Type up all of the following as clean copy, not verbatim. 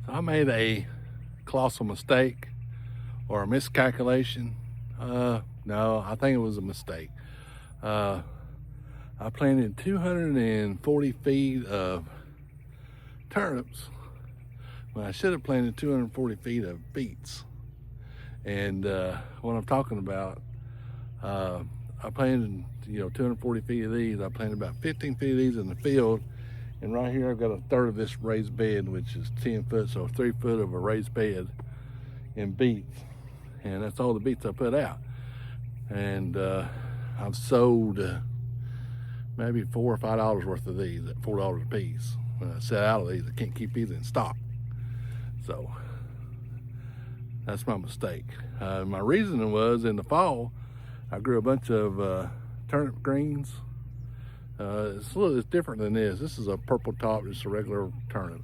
I made a colossal mistake or a miscalculation. No, I think it was a mistake. I planted 240 feet of turnips when I should have planted 240 feet of beets. And what I'm talking about, I planted 240 feet of these. I planted about 15 feet of these in the field, and right here I've got a third of this raised bed, which is 10 foot, so 3 foot of a raised bed in beets, and that's all the beets I put out. And I've sold maybe $4 or $5 worth of these at $4 a piece. When I set out of these, I can't keep these in stock, so that's my mistake. My reasoning was in the fall I grew a bunch of turnip greens. It's different than this. This is a purple top, just a regular turnip.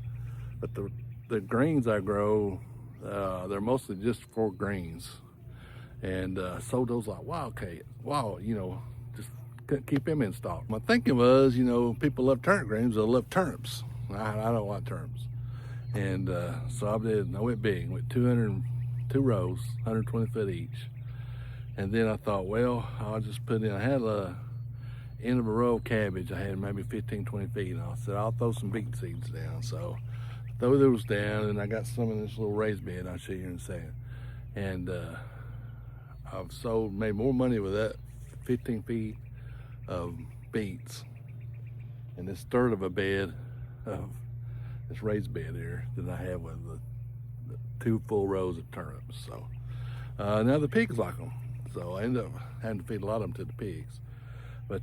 But the greens I grow, they're mostly just for greens. And sold those like wildcat. Wow, just couldn't keep them in stock. My thinking was, people love turnip greens, they'll love turnips. I don't like turnips. And so I went big, went 202 rows, 120 foot each. And then I thought, well, I'll just put in, I had a end of a row of cabbage. I had maybe 15, 20 feet. And I said, I'll throw some beet seeds down. So I throw those down, and I got some in this little raised bed I'll show you in a second. And I've made more money with that 15 feet of beets and this third of a bed of this raised bed here than I have with the 2 full rows of turnips. So now the pigs like them. So I end up having to feed a lot of them to the pigs. But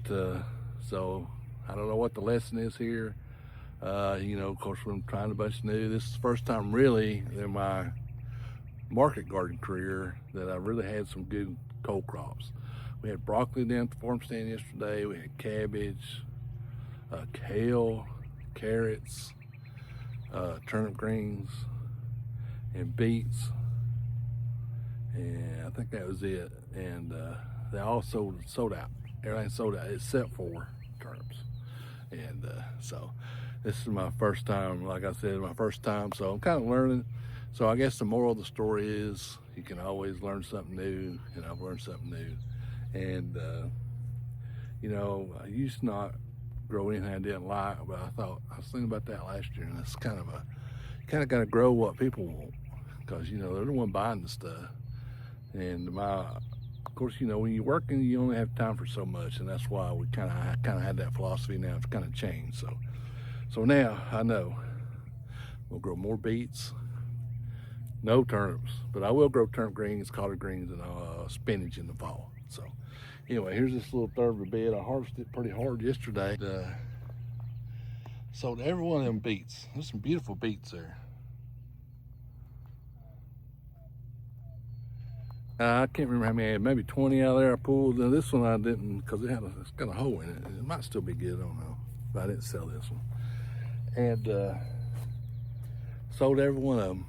so I don't know what the lesson is here. Of course, I'm trying a bunch of new. This is the first time really in my market garden career that I really had some good cold crops. We had broccoli down at the Farmstead yesterday. We had cabbage, kale, carrots, turnip greens, and beets. And I think that was it. And they all sold out. Everything sold out except for turnips. And so this is my first time, like I said, my first time. So I'm kind of learning. So I guess the moral of the story is you can always learn something new, and I've learned something new. And I used to not grow anything I didn't like, but I was thinking about that last year, and it's kind of got to grow what people want, because they're the one buying the stuff. And of course, when you're working, you only have time for so much, and that's why we kind of had that philosophy. Now it's kind of changed. So now I know we'll grow more beets, no turnips, but I will grow turnip greens, collard greens, and spinach in the fall. So anyway, here's this little third of a bed. I harvested it pretty hard yesterday. Sold every one of them beets. There's some beautiful beets there. I can't remember how many I had, maybe 20 out there I pulled. Now this one I didn't, because it's got a hole in it. It might still be good, I don't know. But I didn't sell this one. And sold every one of them.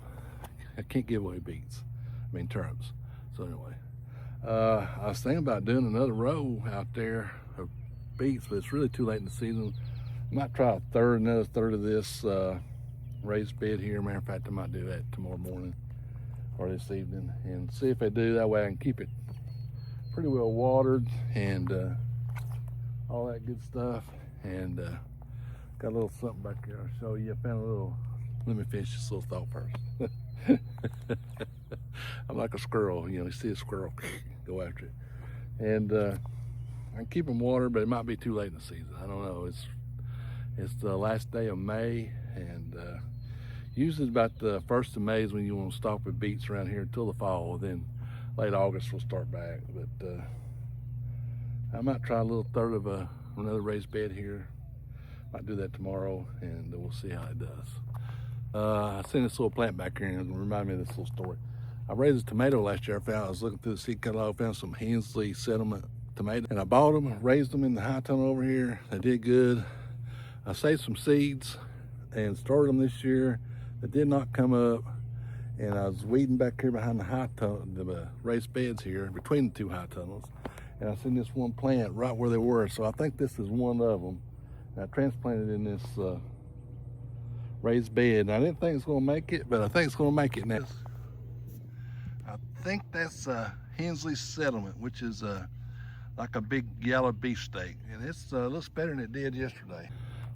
I can't give away turnips. So anyway, I was thinking about doing another row out there of beets, but it's really too late in the season. I might try another third of this raised bed here. Matter of fact, I might do that tomorrow morning or this evening, and see if I do. That way I can keep it pretty well watered and all that good stuff. And got a little something back here I'll show you. I found a little, let me finish this little thought first. I'm like a squirrel, you see a squirrel, go after it. And I can keep them watered, but it might be too late in the season. I don't know. It's the last day of May, and usually about the 1st of May is when you want to stop with beets around here until the fall. Then late August we'll start back. But I might try a little third of another raised bed here. Might do that tomorrow, and we'll see how it does. I seen this little plant back here, and it reminded me of this little story. I raised a tomato last year. I was looking through the seed catalog, found some Hensley settlement tomatoes, and I bought them, raised them in the high tunnel over here. They did good. I saved some seeds and started them this year. They did not come up, and I was weeding back here behind the high tunnel, the raised beds here between the 2 high tunnels, and I seen this one plant right where they were. So I think this is one of them. And I transplanted in this raised bed. And I didn't think it's gonna make it, but I think it's gonna make it now. I think that's Hensley Settlement, which is like a big yellow beefsteak, and it's looks better than it did yesterday.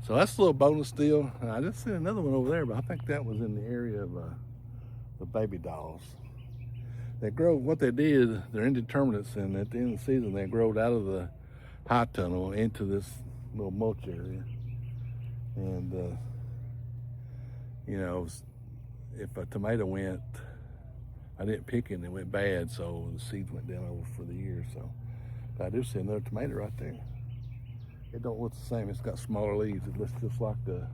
So that's a little bonus deal. I just seen another one over there, but I think that was in the area of the baby dolls. They grow, what they did, they're indeterminates, and at the end of the season they growed out of the high tunnel into this little mulch area. And you know, if a tomato went, I didn't pick it and it went bad, so the seeds went down over for the year. So but I do see another tomato right there. It don't look the same. It's got smaller leaves. It looks just like the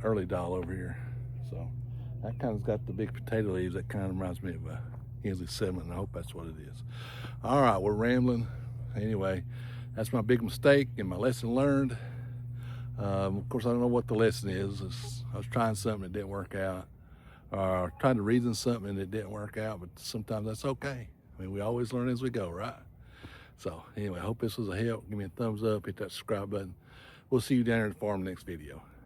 early doll over here. So that kind of's got the big potato leaves. That kind of reminds me of a Hensley Settlement, and I hope that's what it is. All right, we're rambling. Anyway, that's my big mistake and my lesson learned. Of course, I don't know what the lesson is. I was trying something that didn't work out, or trying to reason something that didn't work out, but sometimes that's okay. I mean, we always learn as we go, right? So anyway, I hope this was a help. Give me a thumbs up, hit that subscribe button. We'll see you down here at the farm next video.